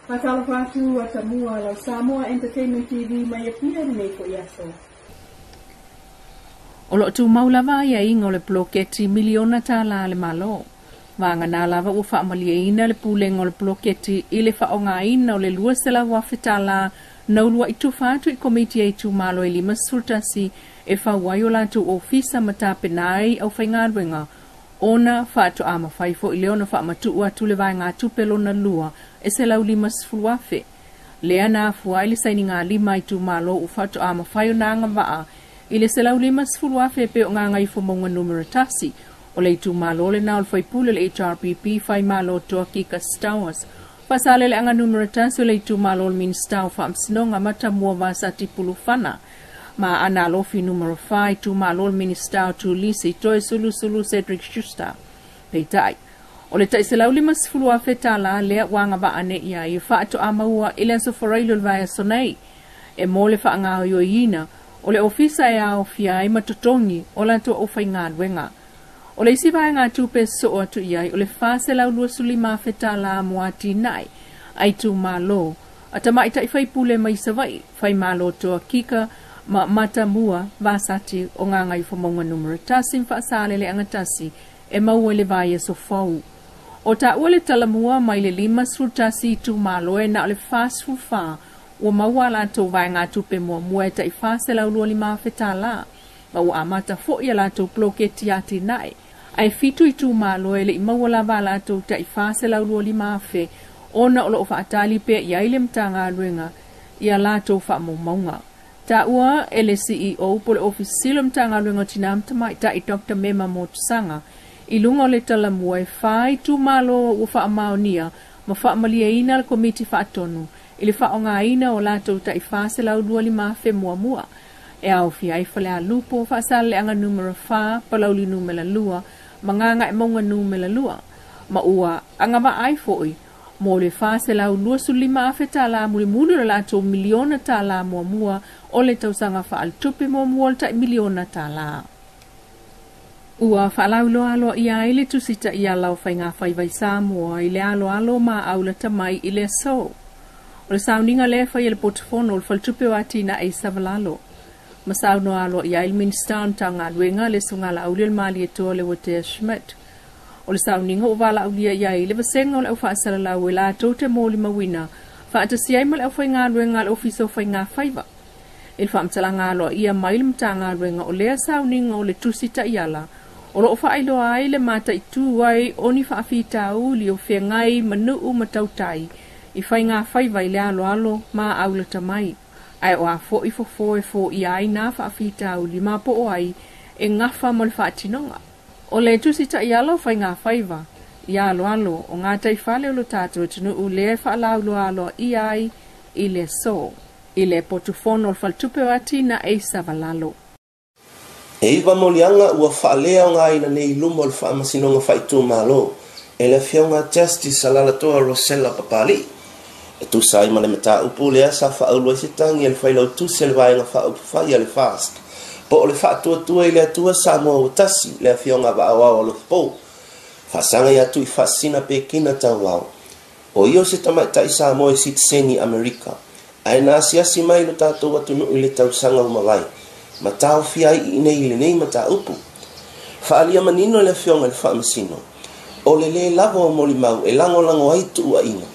Matala whātu a Tamua lau Samoa Entertainment TV mai a pia nei ko iaso. O lo tu maulawa ia inga o le bloketi miliona tā la le malo. Vanga nā lava ua whaamalia ina le pūlenga o le bloketi i le whaonga ina o le lua sela wawhita la naulua i tu whātu i komiti ai tu malo i lima sultasi e whawai o la tu ofisa mata penai au whaingadwenga. Ona whātu ama whaifo i leona whaamatu ua tu le vai ngā tupelo na lua e se lau lima sfuluafe. Lea nā fua i le saini ngā lima i tu malo u whātu ama whaio nā ngā waa i le se lau lima sfuluafe pe o ngā ngai fumonga numero tasi o le tu malo le nā o le whaipule le HRPP whai malo toa kika stawas. Pasale le anga numero tasi o le tu malo le ministau whaamsinonga mata mua vasati pulu whana. Ma ana lofi numero 5 tu malo le ministau tu lisi toe sulu Cedric Schuster. Peitai. O le taiselau lima sfuluafe tā la lea wanga ba ane ia i whaato amaua i lenso wharailo le vai sonei. E mo le whaangao yo ina o le ofisa e ao fia i matotongi o la tua o whaingadwenga. O le isi vai ngā tupe so atu iai o le whase lau lua suli mawhe tā la moati nai ai tu malo. A tamai tai whaipule mai savai whai malo toa kika ma mata mua vasati o ngā ngai whamonga numero tasi mwhaasale le angatasi e maua le vai e so fau. O ta ua le talamua mai le lima sultasi tu malo e na o le fast fufa ua maua la tau vai ngā tupe mua e tai fase lau lua lima whetā la. Ma ua amata fo ia la tau bloketi ati nai. Ai fitu i tu malo e le i maua la va la tau tai fase lau lua lima whe ona o lo o whaatali pe i aile mtanga luenga ia la tau wha maunga. Ta ua e le CEO po le ofisilo mtanga luenga tinam tamai ta i Dr. Mema Motusanga i lunga o le talamua e whai tu malo ua wha amaonia ma wha amalia ina le komiti wha atonu i le wha o ngā ina o la tau tai fase lau lua lima whe mua. E au fia i whale a lupo wha asale anga numero 4 palauli numela lua ma nganga e maunga numela lua. Ma ua anga ma ai foi mo le fase lau lua su lima afe tā la muli la tau miliona tā la mua o le tausanga wha al tupe mua ta miliona tā la. Ua wha lau alo ia ile tusita ia lau whai ngā whai vai Samoa i le alo ma aula tamai i le so. O le sauninga le whai le portofono o le whaltupe wati na e savalalo. Ma sauno alo ia il ministan ta ngā luenga le sunga la aulil mali e toa le Watea Schmidt. O le sauninga o wala aulia ia i le vasenga o le au whaasala lau e la tau te mōli mawina wha atasiai ma le au whai ngā luenga le ofiso whai ngā whaiva. Il whaamtala ngā loa ia maile mta ngā luenga o lea sauninga o le tusita iala o lo wha ailoa ai le mata i tū ai oni wha awhita uli o whea ngai manuu matautai i whai ngā whaiva i le alo ma aula tamai. Ai o a fo i fo i ai nā wha awhita uli ma po o ai e ngawha mo le wha atinonga. O le tusita i alo whai ngā whaiva i alo o ngā tai whale o lo tātou tunu u le wha alo i ai i le so. I le portofono o le whaltupe wati na e savalalo. E iwa molianga ua whaalea o ngā ina nei lumo le whaamasinonga whaitu malo. E le whiaunga Justice Alalatoa Rosella Papali. E tu sai ma le mata upu lea sa whaaulua i se tangi e le whailau tu se le vaenga whaupufai a le fast. Po o le whaatua i le atua Samoa utasi le whiaunga wa awao lo po. Whaasanga i atu i whaasina pe kina tau wao. O io se tamai i Samoa i Citizeni Amerika. Ai nā siasi mai no tātou atu nui le tausanga umawai. Ma tau fiai i nei le nei ma tā upu. Whaalia manino le whionga le whaamasino. O le lavo o moli mau e lango ai tu ua ina.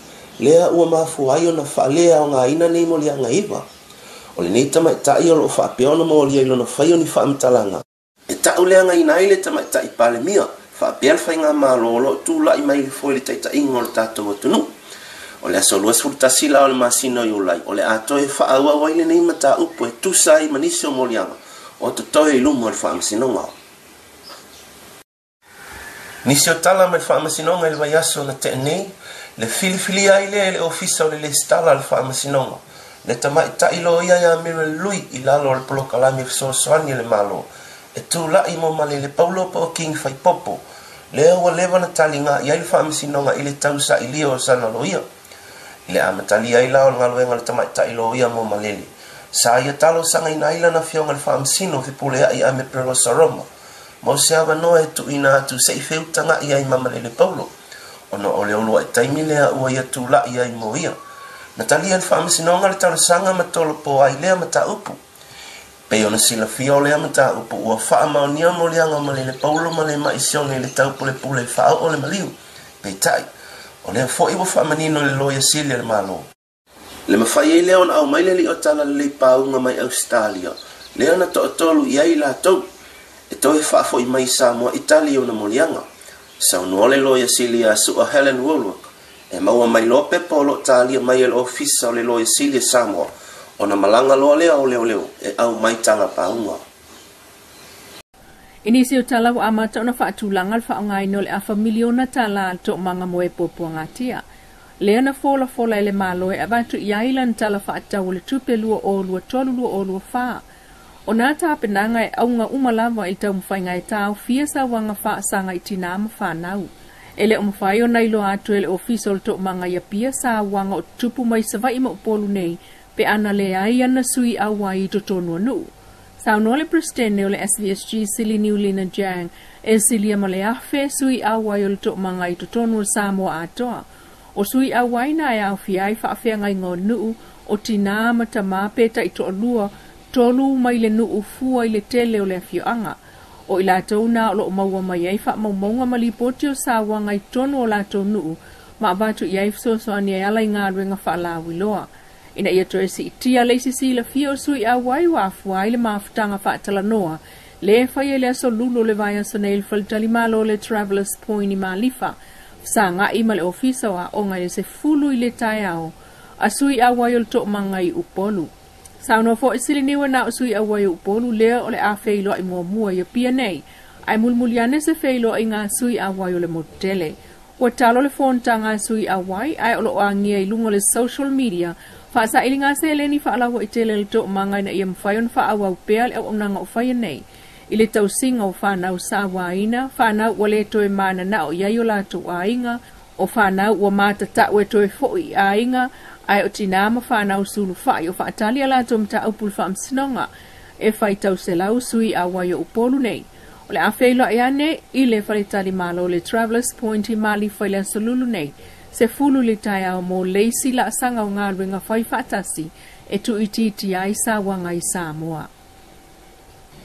Lea ua mafu ai o na whaalea o ngā ina nei moli anga iwa. O le nei tamai tai o lo whaapeona moli ai lona whaio ni whaamtalanga. E tau leanga ina ai le tamai tai pale mia. Whaapea le whai ngā malo o lo tūla i mai le foi le taita ingo le tātou atu nu. O le aso lua sfurtasi la o le masino i ulai. O le ato e whaaua waile nei mata upu e tusai manisi o molianga. O to toe i lumo le whaamasinonga. Nisi o tala me le whaamasinonga i le vaiaso na te nei. Le filifili aile le ofisa o le stala le whaamasinonga. Le tamai tailo ia ia mire lui i lalo le polokalami fisosoani le malo. E tu la i mo male le paulo pa o king fai popo. Le ua lewa na talinga i le whaamasinonga i le tausa i lio o sana loia. Le amatali ai la o ngaluenga le tamai tailo ia mo malele. Sa ia talo sanga ina ila na whionga le whaamsino whipule ai ame prerosa roma. Mo se awa noa e tu ina atu se i whiutanga i ai mamalele paulo. Ono o le olo e taimilea ua ia tu la i ai mo ia. na talia le whaamasinonga le talasanga ma tolo po ai lea ma ta upu. Pe ona sila fia o lea ma ta upu ua whaamaonia mo leanga ma le paulo ma le maisione le taupule pule whao o le maliu. Pe tai, o lea fo iwa whaamanino le loia sili le malo. Le mawhai e lea ona au maile li o tala le paunga mai Australia. Lea na to tolu iai la tau. E toi whaafo i mai Samoa Italia o na molianga. Sau nuole loia sili a sua Helen Woolworth. E maua mai lope polo talia mai el ofisa o le loia sili Samoa. O na malanga loa lea o leo leo. E au mai tanga paunga. Inisi o tala wa amata o na whaatulanga le whaongai no le afa miliona tala to manga moe popua ngatia. Lea na fola ele malo e avatu iailan tala whaatau le tupe lua o lua tolu lua o lua whaa. O nā tāpenanga e aunga umalawa i tau mwhainga e tau fia sa wanga wha sanga i tina ma whanau. Ele o mwhai o nailo atu ele ofisol to manga ia pia sa wanga o tupu mai sa vai ma upolu nei pe ana le ai ana sui awa i to tonua nuu. Sau nole prestene o le SVSG sili niulina jang e silia ma le afe sui awa i o le to manga i to tonua Samoa atoa. O sui awa i na e au fiai whaafea ngai ngō nuu o tina ma ta mapeta i to lua tolu mai le nuu fua i le tele o le afioanga. O i lātou nā o lo maua mai ai wha maumaunga ma li poti o sawa ngai tonu o lātou nuu ma avatu i ai fsoso ani ai alai ngā ruenga wha lawi loa. Ina ia toe si itia leisi si la fia o sui a wai wa afua i le maafutanga wha atala noa. Le whai e le aso lulo le vai aso neil whalitali malo le Travelers Point i Malifa. Sa ngā ima le ofisa wa o ngai se fulu i le tai au. A sui a wai o le to mangai upolu. Sauno fo isili niwa na usui awai upolu lea o le a feilo i mua ia pia nei. Ai mulmuliane se feilo i ngā sui awai o le motele. Ua talo le fonta ngā sui awai ai o lo angia i lungo le social media. Whaasa ili ngā se eleni whaalawa i tele le to mangai na ia mwhaion whaawau pea le au nanga o whaia nei. I le tau singa o whanau sa waina, whanau wa le toe mana na o iai o lato ainga, o whanau wa mata ta ue toe fo i ainga, ai o tina ma whanau sulu whai o whaatali ala to mta upul whaam sinonga e whai tau se lau sui a wai o upolu nei. O le a whailo e ane i le whaletali malo le Travelers Point i Mali whaile solulu nei se fulu le tai au mo leisi la sanga o ngā ruenga whai whaatasi e tu iti ai sa wanga i Samoa.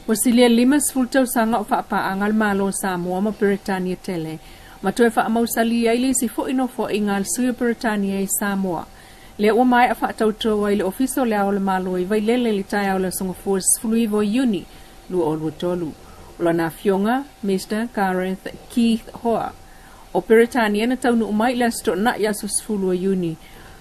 O silia limas fultau sanga o whaapa angal malo Samoa ma Peretania tele ma toe wha mausali ai le si fo ino fo i ngal sui Peretania i Samoa. Le ua mai a whaatautua i le ofiso le ao le malo i vai lele le tai au le songa fuas fuluivo uni lua o lua tolu. O la na fionga, Mr. Gareth Keith Hoa. O Peretania na tau nu umai le sto na yasus fulua uni.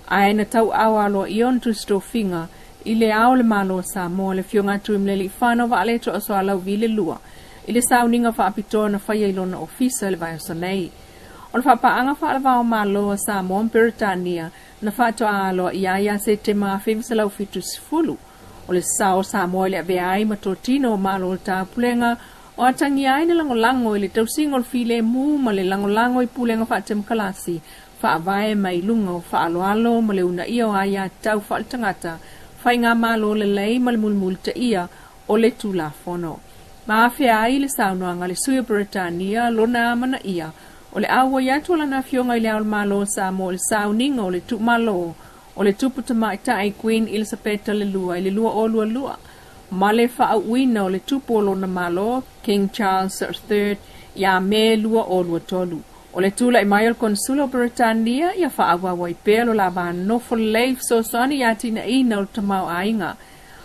Ai na tau awa lo ion tu sto finga i le ao le malo Samoa le fionga tu imle li whano wa ale to aso alau vi lua. I le sauninga whaapitoa na whaia ilona ofisa le vai aso nei. O le whapaanga whaalawao malo Samoa Peretania na whatoa alo i aia se te maa whimsalau fitu sifulu. O le sao Samoa le ave ai matotino o malo o tāpulenga o atangi ai na langolango i le tausingol file mu ma le langolango i pulenga whaatem kalasi whaavae mai lunga o whaaloalo ma le una ia o aia tau whaaltangata whai ngā malo le lei ma le mulmulta ia o le tula fono. Ma awhea ai le saunoanga le suia Peretania lona amana ia o le awa iatu ala na fionga i le ao le malo Samoa le sauninga o le tu malo o le tupu tamaita ai Queen Elizabeth le lua i le lua o lua. Ma le whaauina o le tupu o lona malo King Charles III ia me lua o lua tolu. O le tula i mai o Consulo Britannia ia whaawawa i pēlo la ba nofo leif so soani ia tina ina o tamau ainga.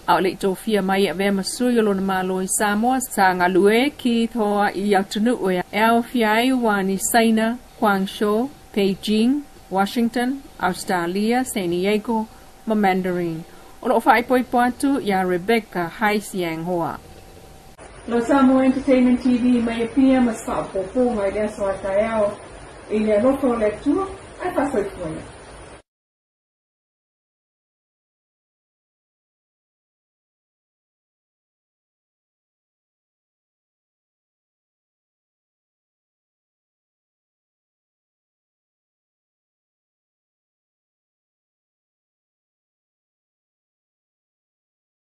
A o le tofia mai e vea masui o lona malo i Samoa sa ngalue ki thoa i autunu o e au fiai wani Saina, Guangzhou, Beijing, Washington, Australia, San Diego, ma Mandarin. O lo whai poi poatu ia Rebecca Haisiang Hoa. Lo Samoa Entertainment TV mai pia mas whaapopo ngai le aso a tai au i le roko le tua ai whasoi fuana.